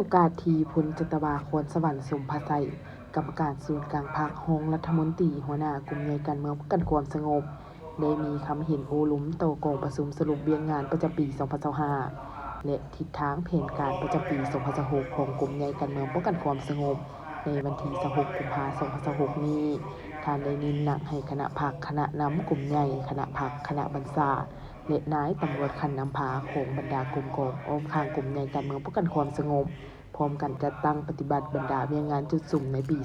โอกาสที่พลจัตวาควรสวรรค์สมภาไสยกรรมการศูนย์กลางพรรครองรัฐมนตรีหัวหน้ากลุ่มใหญ่การเมืองเพื่อกันความสงบได้มีคำเห็นโอลุ้มต่อกองประชุมสรุปเวียนงานประจำปี 2025 และทิศทางแผนการประจำปี 2026 ของกลุ่มใหญ่การเมืองเพื่อกันความสงบในวันที่ 26 กุมภาพันธ์ 2026 นี้ท่านได้เน้นหนักให้คณะพรรคคณะนำกลุ่มใหญ่คณะพรรคคณะบรรษาและนายตำรวจขันนำพาของบรรดากลุ่มกองอ้อมข้างกลุ่มใหญ่การเมืองเพื่อกันความสงบพร้อมกันจัดตั้งปฏิบัติบรรดาเวียงงานจุดสุ่มในปี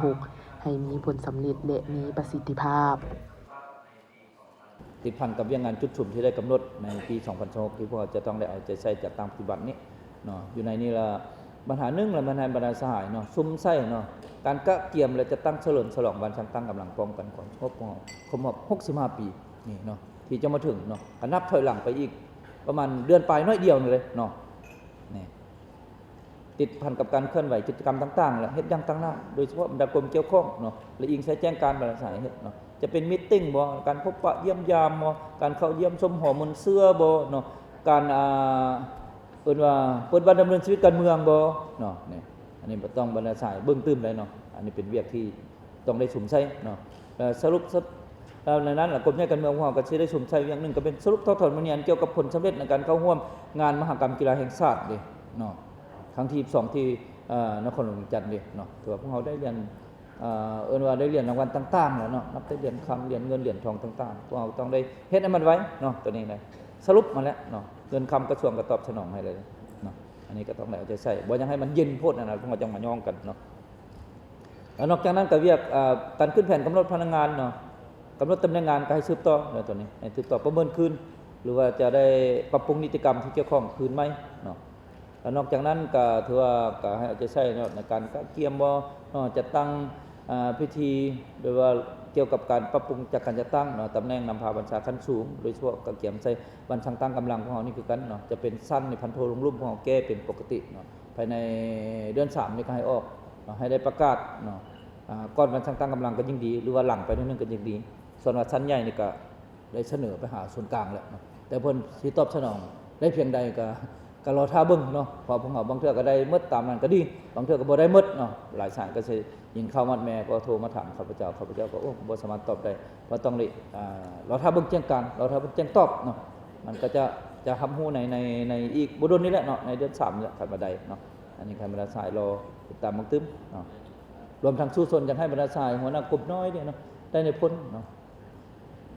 2026 ให้มีผลสำเร็จและมีประสิทธิภาพติดพันกับเวียงงานจุดสุ่มที่ได้กำหนดในปี 2026 ที่พวกเราจะต้องได้เอาใจใส่จัดตั้งปฏิบัตินี้เนาะอยู่ในนี้ละปัญหาหนึ่งละปัญหาบรรดาสหายเนาะซุ่มไส้เนาะการกะเกียมและจะตั้งเฉลิมฉลองวันช่างตั้งกำลังป้องกันก่อนครบ65 ปีนี่เนาะที่จะมาถึงเนาะนับถอยหลังไปอีกประมาณเดือนปลายน้อยเดียวนี่เลยเนาะนี่ติดพันกับการเคลื่อนไหวกิจกรรมต่างๆและเฮ็ดอย่างต่างหน้าโดยเฉพาะบรรดากรมเกี่ยวข้องเนาะและอิงใช้แจ้งการบรรดาสหายเฮ็ดเนาะจะเป็นมีตติ้งบ่การพบปะเยี่ยมยามบ่การเข้าเยี่ยมชมหอมนเสื้อบ่เนาะการเอิ้นว่าเปิดวันดำเนินชีวิตการเมืองบ่เนาะนี่อันนี้บ่ต้องบรรดาสหายเบิ่งตื้มเลยเนาะอันนี้เป็นเวียกที่ต้องได้สุ่มใช้เนาะสรุปในนั้นกรมใหญ่การเมืองของเราก็สิได้สุ่มใช้อย่างนึงก็เป็นสรุปทอดถอนบทเรียนเกี่ยวกับผลสำเร็จในการเข้าร่วมงานมหกรรมกีฬาแห่งชาติเด้เนาะครั้งที่2ที่นครหลวงจันทร์เด้เนาะถือว่าพวกเราได้เรียนว่าได้เรียนรางวัลต่างๆแล้วเนาะนับได้เหรียญคำเหรียญเงินเหรียญทองต่างๆพวกเราต้องได้เฮ็ดให้มันไว้เนาะตัวนี้เลยสรุปมาแล้วเนาะเงินคำกระทรวงก็ตอบสนองให้เลยเนาะอันนี้ก็ต้องได้เอาใจใส่บ่ยังให้มันเย็นโพดนะพวกเราจังมาย่องกันเนาะแล้วนอกจากนั้นก็เรียกการขึ้นแผนกำหนดพนักงานเนาะกำหนดตำแหน่งงานก็ให้สืบต่อเนาะตัวนี้ให้สืบต่อประเมินคืนหรือว่าจะได้ปรับปรุงนิติกรรมที่เกี่ยวข้องคืนไหมเนาะแล้วนอกจากนั้นก็ถือว่าก็ให้เอาใจใส่ในการเกี่ยมบ่จัดตั้งพิธีโดยว่าเกี่ยวกับการปรับปรุงจากการจัดตั้งเนาะตำแหน่งนำพาบัญชาขั้นสูงโดยเฉพาะกับเกี่ยมใส่บัญชาตั้งกำลังของเรานี่คือกันเนาะจะเป็นสั้นในพันโทลงรุ่มของเราแก้เป็นปกติเนาะภายในเดือน3นี่ก็ให้ออกให้ได้ประกาศเนาะก่อนบัญชาตั้งกำลังก็ยิ่งดีหรือว่าหลังไปนิดนึงก็ยิ่งดีส่วนว่าชั้นใหญ่นี่ก็ได้เสนอไปหาส่วนกลางแล้วเนาะแต่เพิ่นสิตอบสนองได้เพียงใดก็รอท่าเบิ่งเนาะพอพวกเราบางเทื่อก็ได้หมดตามนั้นก็ดีบางเทื่อก็บ่ได้หมดเนาะหลายสายก็สิยินเข้ามัดแม่ก็โทรมาถามข้าพเจ้าก็โอ้บ่สามารถตอบได้เพราะต้องรอท่าเบิ่งแจ้งการรอท่าเบิ่งแจ้งตอบเนาะมันก็จะทำฮู้ในอีกบ่ดนนี่แหละเนาะในเดือน3นี่แหละคันบ่ได้เนาะอันนี้คันบรรดาสายรอติดตามบังตึ้มเนาะรวมทั้งสู้ชนอยากให้บรรดาสายหัวหน้ากลุ่มน้อยเนี่ยเนาะได้ในพ้นเนาะ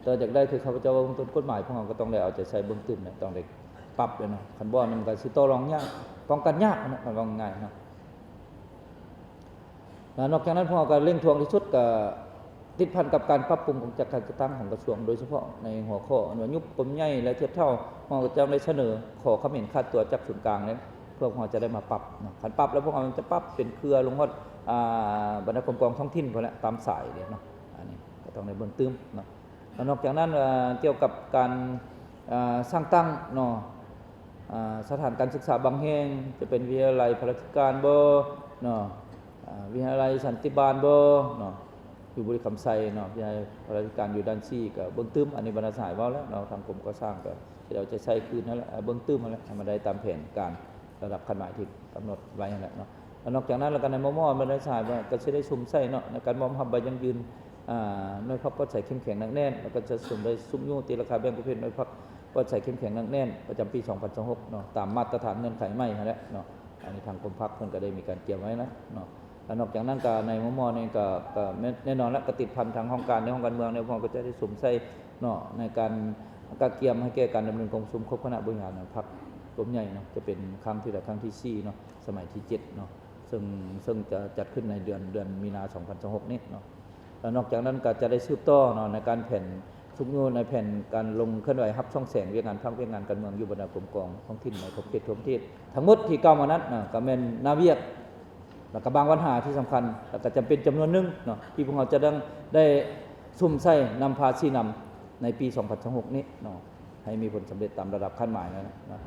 แต่อยากได้คือข้าพเจ้าว่าต้นกฎหมายพวกเราก็ต้องได้เอาใจใส่เบิ่งตึ้มเนี่ยต้องได้ปรับเลยเนาะคันบ่มันก็สิต่อรองยากป้องกันยากนะมันว่าง่ายเนาะแล้วนอกจากนั้นพวกเราก็เร่งทวงที่สุดก็ติดพันกับการปรับปรุงของจัดการจัดตั้งของกระทรวงโดยเฉพาะในหัวข้ออนุยุบกรมใหญ่และเทียบเท่าพวกเราจะได้เสนอขอความเห็นค่าตัวจากส่วนกลางเนี่ยเพื่อพวกเราจะได้มาปรับเนาะคันปรับแล้วพวกเราจะปรับเป็นเครือลงฮอดบรรดากรมกองท้องถิ่นพอแล้วตามสายเลยเนาะอันนี้ก็ต้องในเบื้องต้นเนาะแล้วนอกจากนั้นเกี่ยวกับการสร้างตั้งเนาะสถานการศึกษาบางแห่งจะเป็นวิทยาลัยพละการบ่เนาะวิทยาลัยสันติบาลบ่เนาะอยู่บุรีคำไซเนาะวิทยาลัยพละการอยู่ด้านซี่ก็เบื้องต้นอันนี้บรรดาสายเว้าแล้วเนาะทางกรมก่อสร้างก็เราจะใช้คืนนั่นแหละเบื้องต้นมาแล้วให้มันได้ตามแผนการระดับขั้นหมายที่กำหนดไว้นั่นแหละเนาะแล้วนอกจากนั้นแล้วกันในมอๆบรรดาสายก็สิได้ชุมใส่เนาะในการมอมหับใบยังยืนน้อยพักก็ใส่เข้มแข็งหนักแน่นแล้วก็จะสุ่มได้ซุ้มยู่ตีราคาแบ่งประเภทน้อยพักก็ใส่เข้มแข็งหนักแน่นประจำปี 2026เนาะตามมาตรฐานเงื่อนไขใหม่นั่นแหละเนาะอันนี้ทางกรมพักเพิ่นก็ได้มีการเกี่ยวไว้นะเนาะแล้วนอกจากนั้นก็ในมอนี่ก็แน่นอนแล้วก็ติดพันทางห้องการในห้องการเมืองในพวกก็จะได้สุ่มใส่เนาะในการกะเกียมให้แก้การดำเนินกองชุมครบคณะบริหารพรรคกรมใหญ่เนาะจะเป็นครั้งที่4เนาะสมัยที่7เนาะซึ่งจะจัดขึ้นในเดือนมีนา 2026นี้เนาะแล้วนอกจากนั้นก็จะได้สืบต่อเนาะในการแผ่นทุกโยในแผ่นการลงเคลื่อนไหวรับช่องแสงเวียงงานภาคเวียงงานการเมืองอยู่บรรดากรมกองท้องถิ่นในทุกเขตทั่วประเทศทั้งหมดที่กล่าวมานั้นก็แม่นนาเวียกแล้วก็บางปัญหาที่สำคัญแล้วก็จำเป็นจำนวนนึงเนาะที่พวกเราจะได้ซุ่มใส่นำพาชี้นำในปี 2026นี้เนาะให้มีผลสำเร็จตามระดับขั้นหมายนะ